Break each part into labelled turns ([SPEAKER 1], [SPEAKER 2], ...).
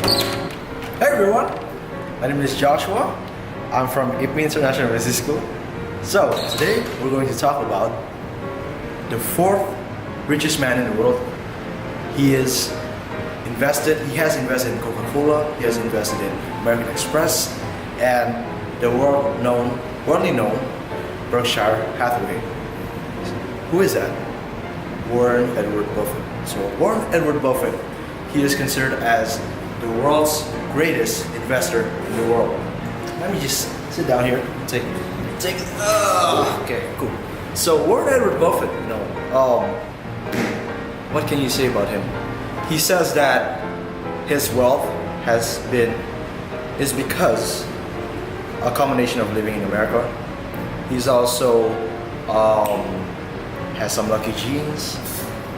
[SPEAKER 1] Hey everyone, my name is Joshua. I'm from IPMI International Business School. So today we're going to talk about the fourth richest man in the world. He has invested in Coca-Cola, he has invested in American Express, and the worldly known Berkshire Hathaway. Who is that? Warren Edward Buffett. So Warren Edward Buffett, he is considered as the world's greatest investor in the world. Let me just sit down here and take it. Okay, cool. So Warren Edward Buffett, what can you say about him? He says that his wealth is because a combination of living in America. He's also has some lucky genes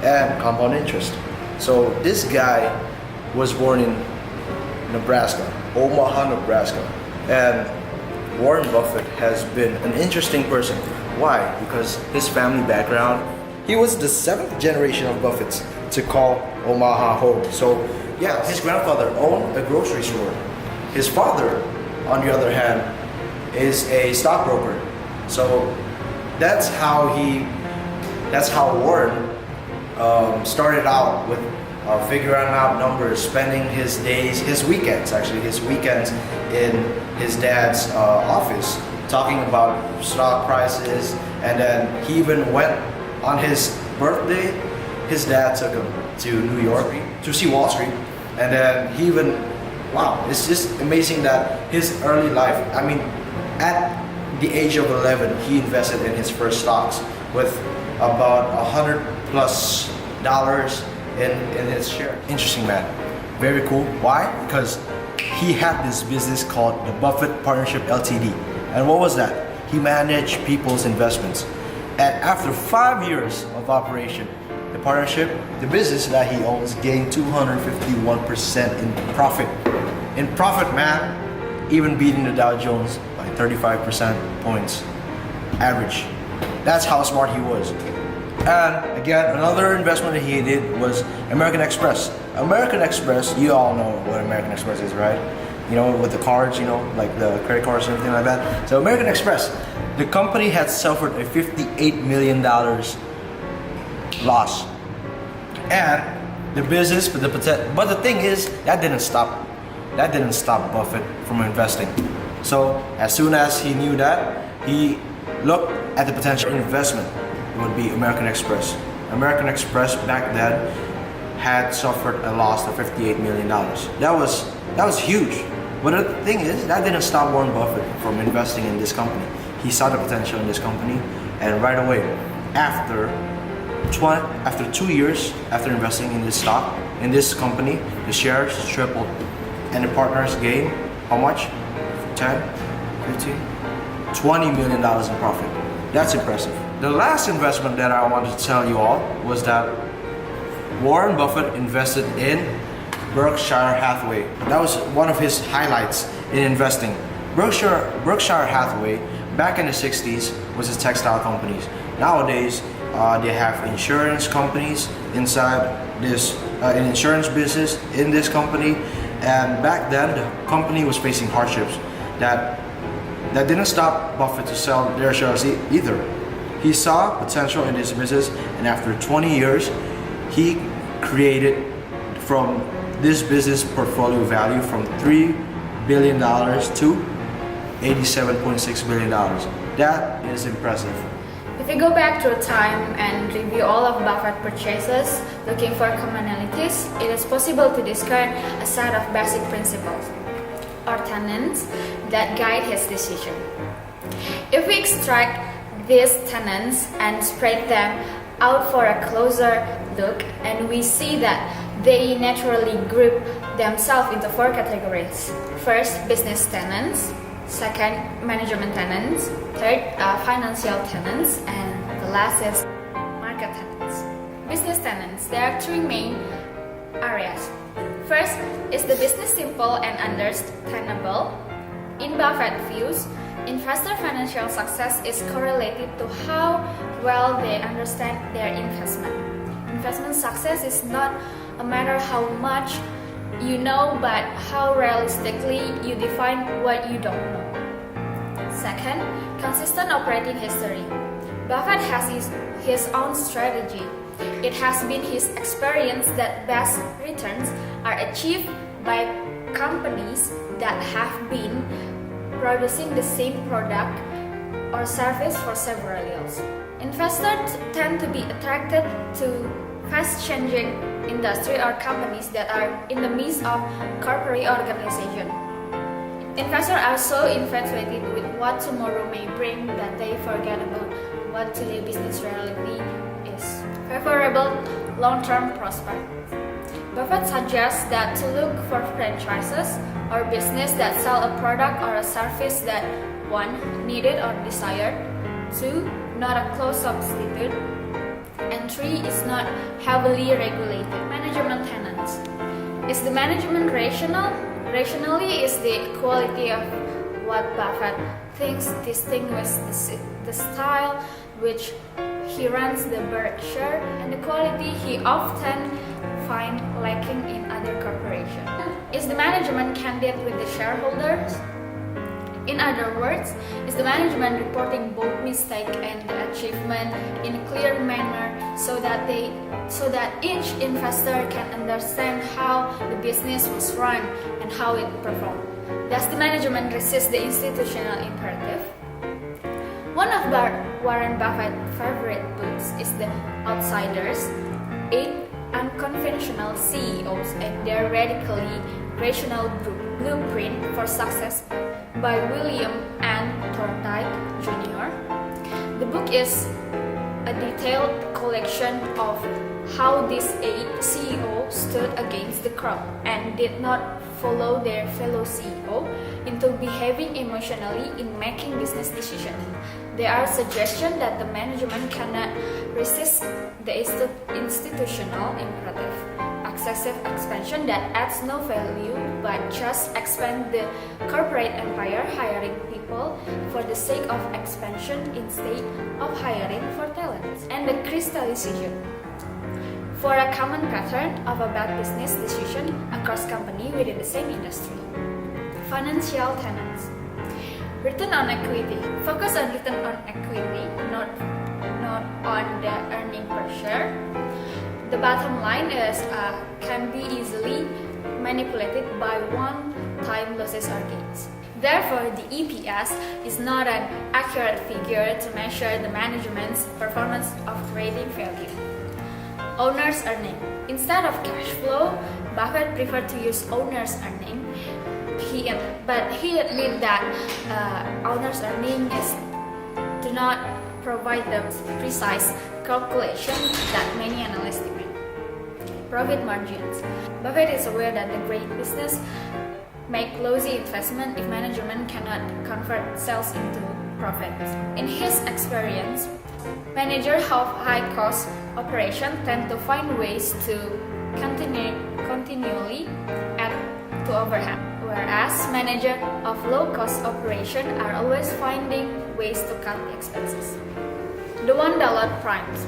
[SPEAKER 1] and compound interest. So this guy was born in Nebraska, Omaha, Nebraska. And Warren Buffett has been an interesting person. Why? Because his family background, he was the 7th generation of Buffetts to call Omaha home. So yeah, his grandfather owned a grocery store. His father, on the other hand, is a stockbroker. So that's how Warren started out with figuring out numbers, spending his weekends in his dad's office, talking about stock prices. And then he even went on his birthday. His dad took him to New York to see Wall Street. And then it's just amazing that his early life, at the age of 11, he invested in his first stocks with about $100+ in his share. Interesting man, very cool. Why? Because he had this business called the Buffett Partnership Ltd. And what was that? He managed people's investments. And after 5 years of operation, the partnership, the business that he owns, gained 251% in profit. In profit, man, even beating the Dow Jones by 35% points average. That's how smart he was. And again, another investment that he did was American Express. American Express, you all know what American Express is, right? With the cards, like the credit cards and everything like that. So American Express, the company had suffered a $58 million loss. And the business, but the thing is, that didn't stop Buffett from investing. So as soon as he knew that, he looked at the potential investment. Would be American Express. American Express back then had suffered a loss of $58 million. That was huge. But the thing is, that didn't stop Warren Buffett from investing in this company. He saw the potential in this company, and right away, after 2 years after investing in this company, the shares tripled, and the partners gained how much? 10, 15, $20 million in profit. That's impressive. The last investment that I wanted to tell you all was that Warren Buffett invested in Berkshire Hathaway. That was one of his highlights in investing. Berkshire Hathaway, back in the 60s, was a textile company. Nowadays, they have insurance companies inside this, an insurance business in this company. And back then, the company was facing hardships that didn't stop Buffett to sell their shares either. He saw potential in this business, and after 20 years, he created from this business portfolio value from $3 billion to $87.6 billion. That is impressive.
[SPEAKER 2] If we go back to a time and review all of Buffett purchases, looking for commonalities, it is possible to discern a set of basic principles or tenets that guide his decision. If we extract these tenets and spread them out for a closer look, and we see that they naturally group themselves into 4 categories. First, business tenets. Second, management tenets. Third, financial tenets. And the last is market tenets. Business tenets, there are 3 main areas. First is the business simple and understandable. In Buffett's views, investor financial success is correlated to how well they understand their investment. Investment success is not a matter how much you know, but how realistically you define what you don't know. Second, consistent operating history. Buffett has his own strategy. It has been his experience that best returns are achieved by companies that have been producing the same product or service for several years. Investors tend to be attracted to fast-changing industry or companies that are in the midst of corporate organization. Investors are so infatuated with what tomorrow may bring that they forget about what today's business reality is. Favorable long-term prospects. Buffett suggests that to look for franchises or business that sell a product or a service that one, needed or desired, two, not a close substitute, and three, is not heavily regulated. Management tenets. Is the management rational? Rationally is the quality of what Buffett thinks distinguishes the style which he runs the Berkshire and the quality he often finds lacking in other corporations. Is the management candid with the shareholders? In other words, is the management reporting both mistake and the achievement in a clear manner so that each investor can understand how the business was run and how it performed? Does the management resist the institutional imperative? One of Warren Buffett's favorite books is The Outsiders, 8 Unconventional CEOs and Their Radically Rational Blueprint for Success by William N. Thorndike Jr. The book is a detailed collection of how these 8 CEOs stood against the crowd and did not follow their fellow CEO into behaving emotionally in making business decisions. There are suggestions that the management cannot resist the institutional imperative, excessive expansion that adds no value but just expand the corporate empire, hiring people for the sake of expansion instead of hiring for talents, and the crystallization for a common pattern of a bad business decision across companies within the same industry. Financial tenets. Return on equity. Focus on return on equity, not on the earning per share. The bottom line is can be easily manipulated by one-time losses or gains. Therefore, the EPS is not an accurate figure to measure the management's performance of creating value. Owner's earning. Instead of cash flow, Buffett preferred to use owner's earning. But he admitted that owner's earning do not provide the precise calculation that many analysts demand. Profit margins. Buffett is aware that the great business make lousy investment if management cannot convert sales into profits. In his experience, managers of high-cost operations tend to find ways to continually add to overhead, whereas managers of low-cost operations are always finding ways to cut expenses. The $1 primes.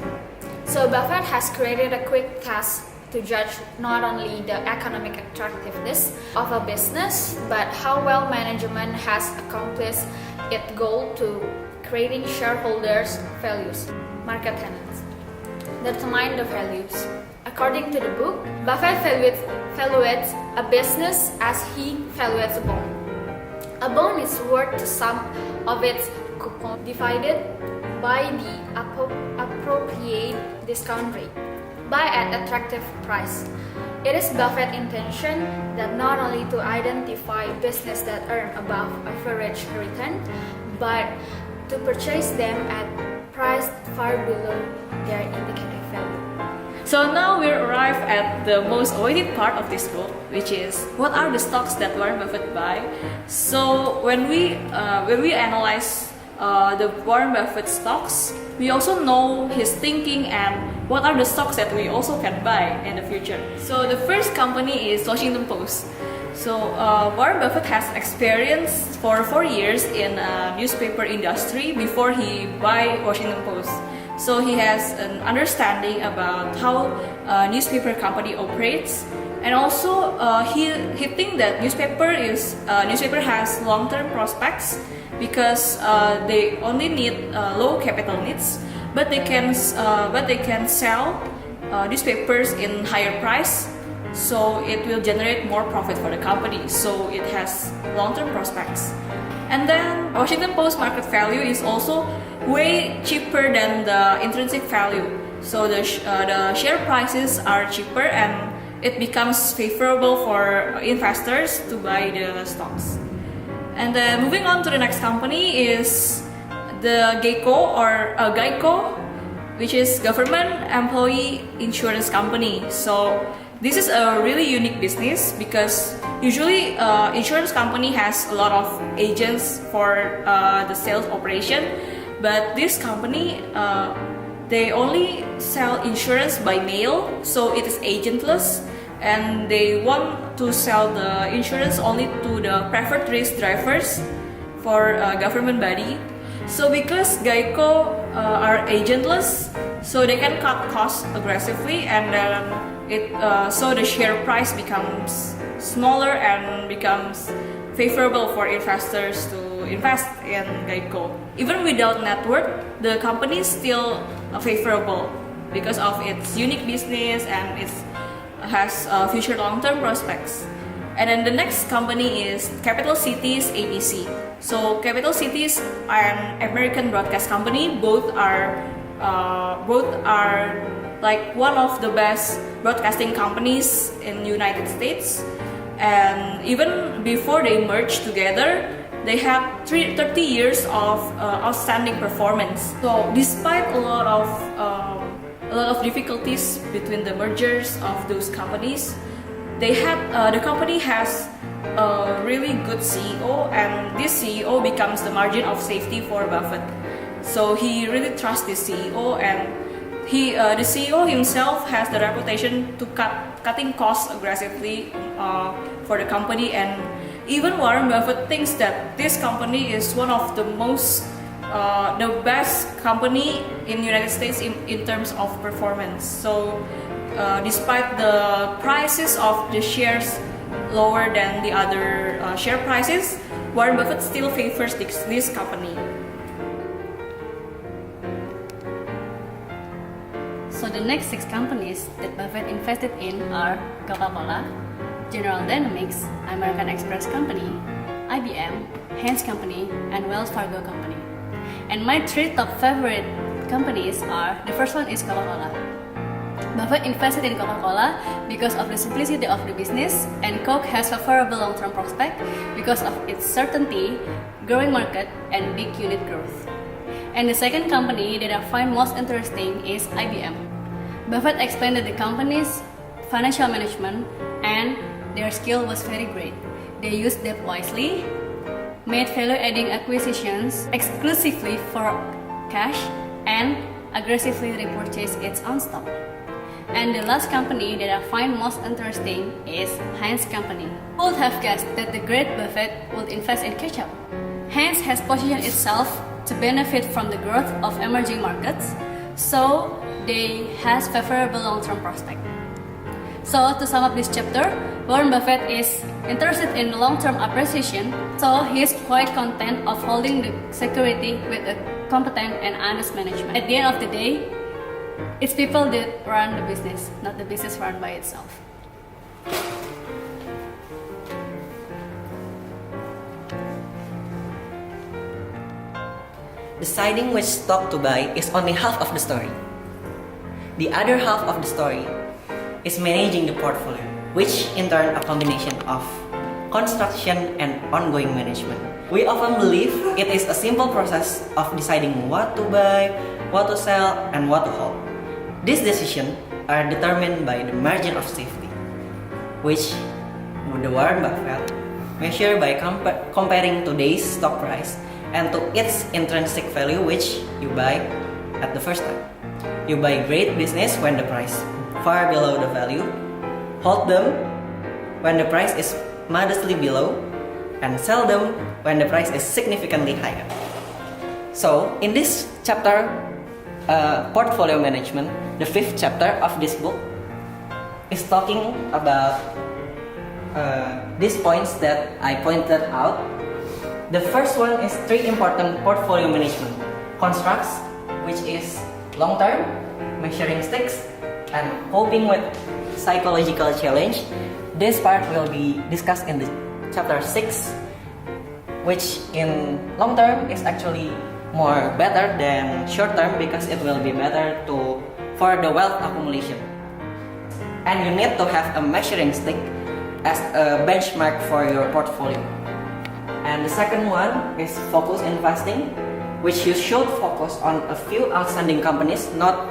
[SPEAKER 2] So Buffett has created a quick task to judge not only the economic attractiveness of a business, but how well management has accomplished its goal to creating shareholders' values. Market tenets. Determine the values. According to the book, Buffett evaluates a business as he evaluates a bond. A bond is worth the sum of its coupon divided by the appropriate discount rate. Buy at attractive price. It is Buffett's intention that not only to identify business that earn above average return, but to purchase them at price far below their indicative value.
[SPEAKER 3] So now we arrive at the most awaited part of this book, which is what are the stocks that Warren Buffett buy. So when we analyze the Warren Buffett stocks, we also know his thinking and what are the stocks that we also can buy in the future. So the first company is Washington Post. So Warren Buffett has experience for 4 years in newspaper industry before he buy Washington Post. So he has an understanding about how a newspaper company operates, and also he thinks that newspaper has long-term prospects because they only need low capital needs, but they can sell newspapers in higher price, so it will generate more profit for the company. So it has long-term prospects. And then Washington Post market value is also way cheaper than the intrinsic value. So the share prices are cheaper, and it becomes favorable for investors to buy the stocks. And then moving on to the next company is the Geico, which is government employee insurance company. So this is a really unique business because usually insurance company has a lot of agents for the sales operation, but this company they only sell insurance by mail, so it is agentless, and they want to sell the insurance only to the preferred risk drivers for government body. So because Geico are agentless, so they can cut costs aggressively, and then so the share price becomes smaller and becomes favorable for investors to invest in Geico. Even without net worth, the company is still favorable because of its unique business and it has future long-term prospects. And then the next company is Capital Cities ABC. So Capital Cities and American broadcast company both are like one of the best broadcasting companies in United States. And even before they merged together, they had 30 years of outstanding performance. So despite a lot of difficulties between the mergers of those companies, the company has a really good CEO, and this CEO becomes the margin of safety for Buffett. So he really trusts this CEO, and the CEO himself has the reputation to cutting costs aggressively for the company, and even Warren Buffett thinks that this company is one of the best company in the United States in terms of performance. So despite the prices of the shares lower than the other share prices, Warren Buffett still favors this company.
[SPEAKER 4] So the next 6 companies that Buffett invested in are Coca-Cola, General Dynamics, American Express Company, IBM, Heinz Company, and Wells Fargo Company. And my 3 top favorite companies are, the first one is Coca-Cola. Buffett invested in Coca-Cola because of the simplicity of the business, and Coke has a favorable long-term prospect because of its certainty, growing market, and big unit growth. And the second company that I find most interesting is IBM. Buffett explained that the company's financial management and their skill was very great. They used debt wisely, made value-adding acquisitions exclusively for cash, and aggressively repurchased its own stock. And the last company that I find most interesting is Heinz Company. Who would have guessed that the great Buffett would invest in ketchup? Heinz has positioned itself to benefit from the growth of emerging markets, so they has favorable long-term prospect. So to sum up this chapter, Warren Buffett is interested in long-term appreciation, so he is quite content of holding the security with a competent and honest management. At the end of the day, it's people that run the business, not the business run by itself.
[SPEAKER 5] Deciding which stock to buy is only half of the story. The other half of the story is managing the portfolio, which in turn a combination of construction and ongoing management. We often believe it is a simple process of deciding what to buy, what to sell, and what to hold. These decisions are determined by the margin of safety, which the Warren Buffett measure by comparing today's stock price and to its intrinsic value, which you buy at the first time. You buy great business when the price far below the value, hold them when the price is modestly below, and sell them when the price is significantly higher. So in this chapter, portfolio management, the 5th chapter of this book, is talking about these points that I pointed out. The first one is 3 important portfolio management constructs, which is long-term, measuring sticks, and coping with psychological challenge. This part will be discussed in the chapter 6, which in long term is actually more better than short term because it will be better for the wealth accumulation. And you need to have a measuring stick as a benchmark for your portfolio. And the second one is focus investing, which you should focus on a few outstanding companies, not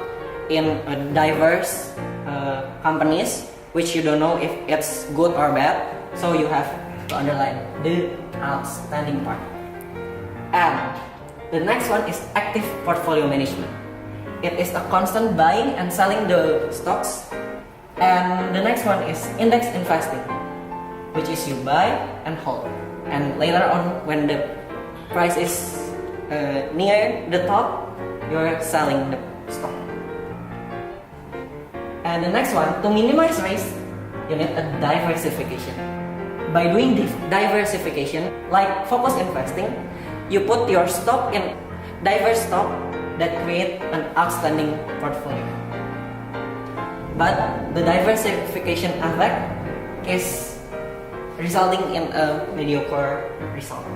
[SPEAKER 5] in a diverse companies which you don't know if it's good or bad. So you have to underline the outstanding part. And the next one is active portfolio management. It is a constant buying and selling the stocks. And the next one is index investing, which is you buy and hold. And later on, when the price is near the top, you're selling the stock. And the next one, to minimize risk, you need a diversification. By doing this diversification, like focus investing, you put your stock in diverse stock that create an outstanding portfolio. But the diversification effect is resulting in a mediocre result.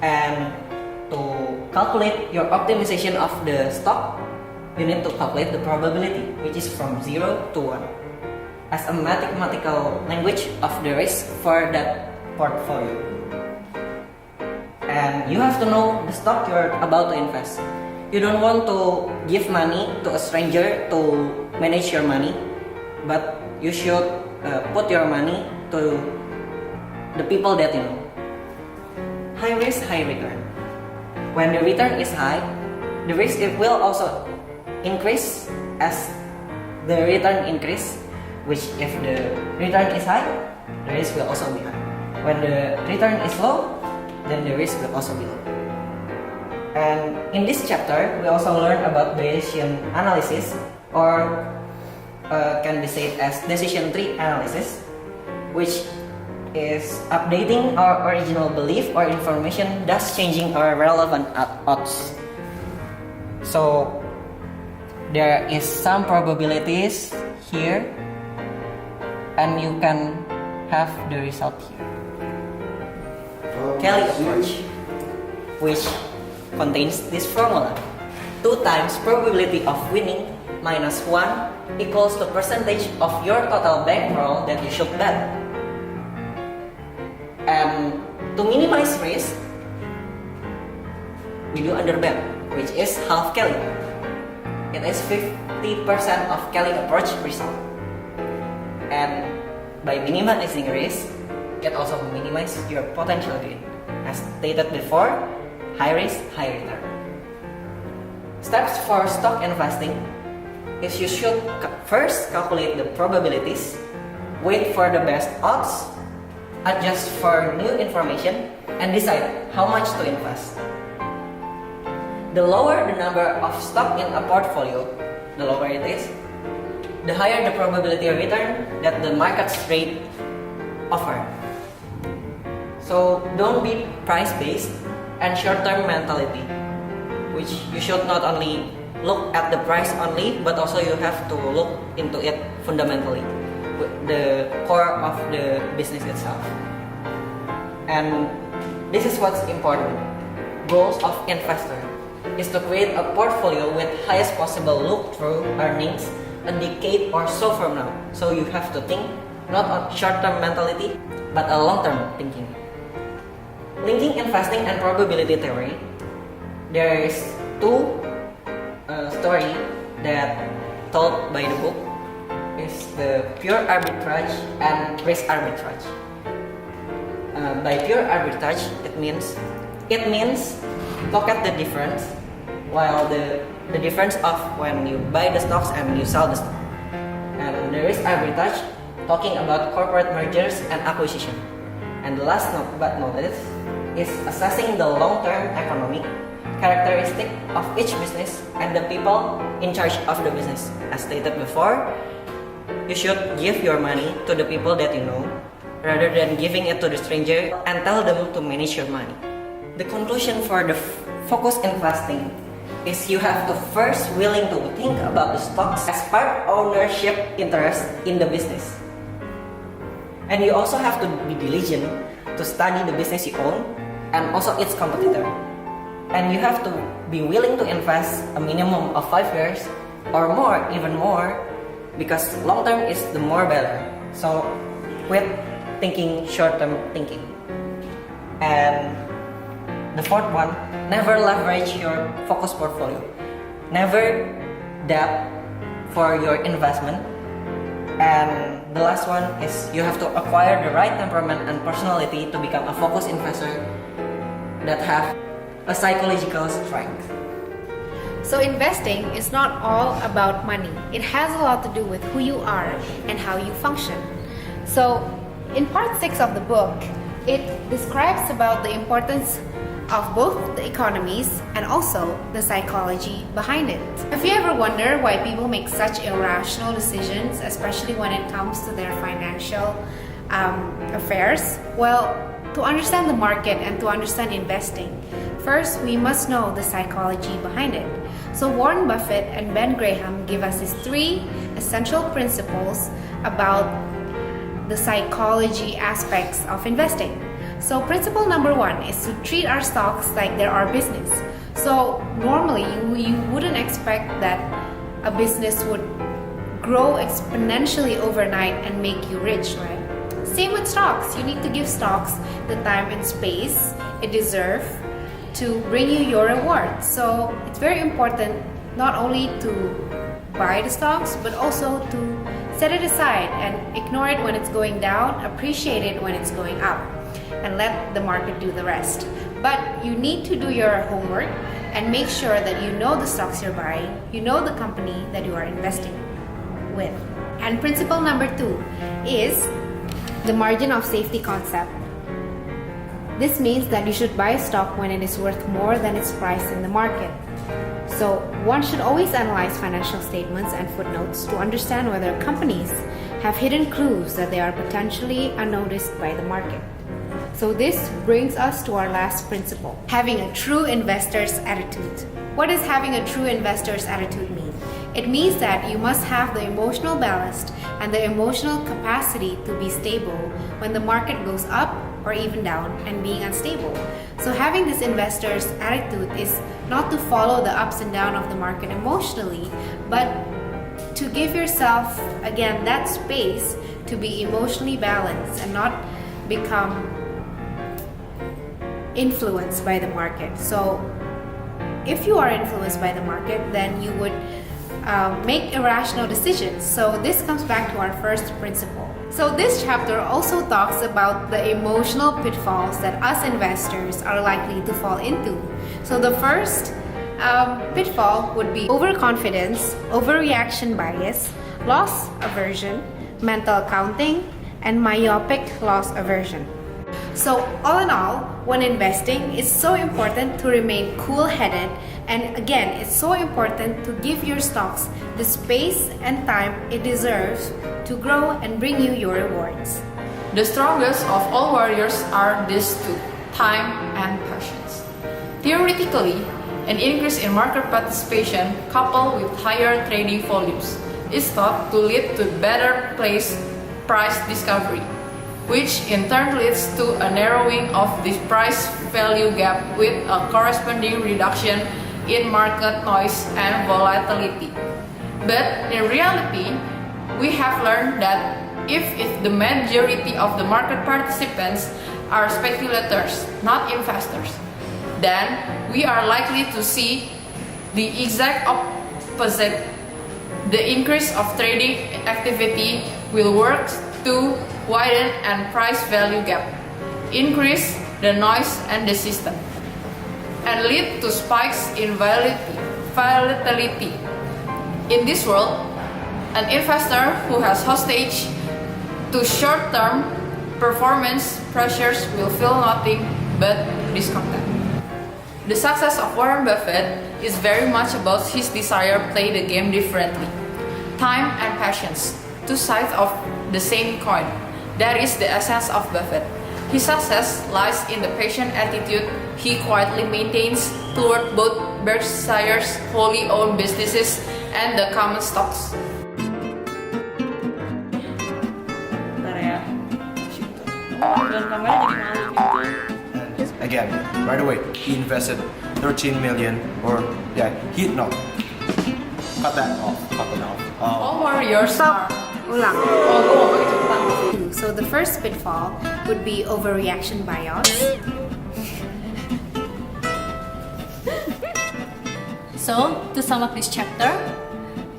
[SPEAKER 5] And to calculate your optimization of the stock, you need to calculate the probability, which is from 0 to 1, as a mathematical language of the risk for that portfolio. And you have to know the stock you're about to invest. You don't want to give money to a stranger to manage your money, but you should put your money to the people that you know. High risk, high return. When the return is high, the risk it will also increase as the return increase, which if the return is high, the risk will also be high. When the return is low, then the risk will also be low. And in this chapter, we also learn about Bayesian analysis, or can be said as decision tree analysis, which is updating our original belief or information, thus changing our relevant odds. So there is some probabilities here, and you can have the result here. Kelly approach, which contains this formula: 2 times probability of winning minus 1 equals the percentage of your total bankroll that you should bet. And to minimize risk, we do underbet, which is half Kelly. It is 50% of Kelly approach result. And by minimizing risk, it also minimizes your potential gain. As stated before, high risk, high return. Steps for stock investing is you should first calculate the probabilities, wait for the best odds, adjust for new information, and decide how much to invest. The lower the number of stock in a portfolio, the lower it is, the higher the probability of return that the market's rate offer. So don't be price-based and short-term mentality, which you should not only look at the price only, but also you have to look into it fundamentally, the core of the business itself. And this is what's important. Goals of investor is to create a portfolio with highest possible look-through earnings a decade or so from now. So you have to think not on short-term mentality, but a long-term thinking. Linking investing and probability theory, there is 2 story that told by the book is the pure arbitrage and risk arbitrage. By pure arbitrage, it means look at the difference, while the difference of when you buy the stocks and you sell the stock. And the risk arbitrage talking about corporate mergers and acquisition. And the last but not least is assessing the long-term economic, characteristic of each business and the people in charge of the business. As stated before, you should give your money to the people that you know rather than giving it to the stranger and tell them to manage your money. The conclusion for the focus investing is you have to first willing to think about the stocks as part ownership interest in the business. And you also have to be diligent to study the business you own and also its competitor. And you have to be willing to invest a minimum of 5 years or more, even more, because long term is the more better. So quit thinking short-term thinking. And the fourth one, never leverage your focus portfolio. Never debt for your investment. And the last one is you have to acquire the right temperament and personality to become a focused investor that have a psychological strength.
[SPEAKER 6] So investing is not all about money. It has a lot to do with who you are and how you function. So in part 6 of the book, it describes about the importance of both the economies and also the psychology behind it. If you ever wonder why people make such irrational decisions, especially when it comes to their financial affairs, well, to understand the market and to understand investing, first we must know the psychology behind it. So Warren Buffett and Ben Graham give us these 3 essential principles about the psychology aspects of investing. So principle number 1 is to treat our stocks like they're our business. So normally you wouldn't expect that a business would grow exponentially overnight and make you rich, right? Same with stocks. You need to give stocks the time and space it deserves to bring you your reward. So it's very important not only to buy the stocks but also to set it aside and ignore it when it's going down, appreciate it when it's going up, and let the market do the rest. But you need to do your homework and make sure that you know the stocks you're buying, you know the company that you are investing with. And principle number 2 is the margin of safety concept. This means that you should buy a stock when it is worth more than its price in the market. So one should always analyze financial statements and footnotes to understand whether companies have hidden clues that they are potentially unnoticed by the market. So this brings us to our last principle, having a true investor's attitude. What does having a true investor's attitude mean? It means that you must have the emotional ballast and the emotional capacity to be stable when the market goes up or even down and being unstable. So having this investor's attitude is not to follow the ups and downs of the market emotionally, but to give yourself, again, that space to be emotionally balanced and not become influenced by the market. So if you are influenced by the market, then you would make irrational decisions. So this comes back to our first principle. So this chapter also talks about the emotional pitfalls that us investors are likely to fall into. So the first pitfall would be overconfidence, overreaction bias, loss aversion, mental accounting, and myopic loss aversion. So all in all, when investing, it's so important to remain cool-headed, and again, it's so important to give your stocks the space and time it deserves to grow and bring you your rewards.
[SPEAKER 7] The strongest of all warriors are these 2, time and patience. Theoretically, an increase in market participation coupled with higher trading volumes is thought to lead to better price discovery, which in turn leads to a narrowing of the price-value gap with a corresponding reduction in market noise and volatility. But in reality, we have learned that if the majority of the market participants are speculators, not investors, then we are likely to see the exact opposite. The increase of trading activity will work to widen and price value gap, increase the noise and the system, and lead to spikes in volatility. In this world, an investor who has hostage to short-term performance pressures will feel nothing but discontent. The success of Warren Buffett is very much about his desire to play the game differently. Time and patience, two sides of the same coin. That is the essence of Buffett. His success lies in the patient attitude he quietly maintains toward both Berkshire's wholly owned businesses and the common stocks.
[SPEAKER 3] Bentar ya. Dan kamera jadi malu gitu.
[SPEAKER 1] And again, right away, he invested 13 million, or yeah, cut that off.
[SPEAKER 7] All warriors
[SPEAKER 6] Stop.
[SPEAKER 7] are...
[SPEAKER 6] Ulang.
[SPEAKER 7] Oh, gue mau pakai cepetan.
[SPEAKER 6] So the first pitfall would be overreaction bias.
[SPEAKER 4] So, to sum up this chapter,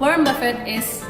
[SPEAKER 4] Warren Buffett is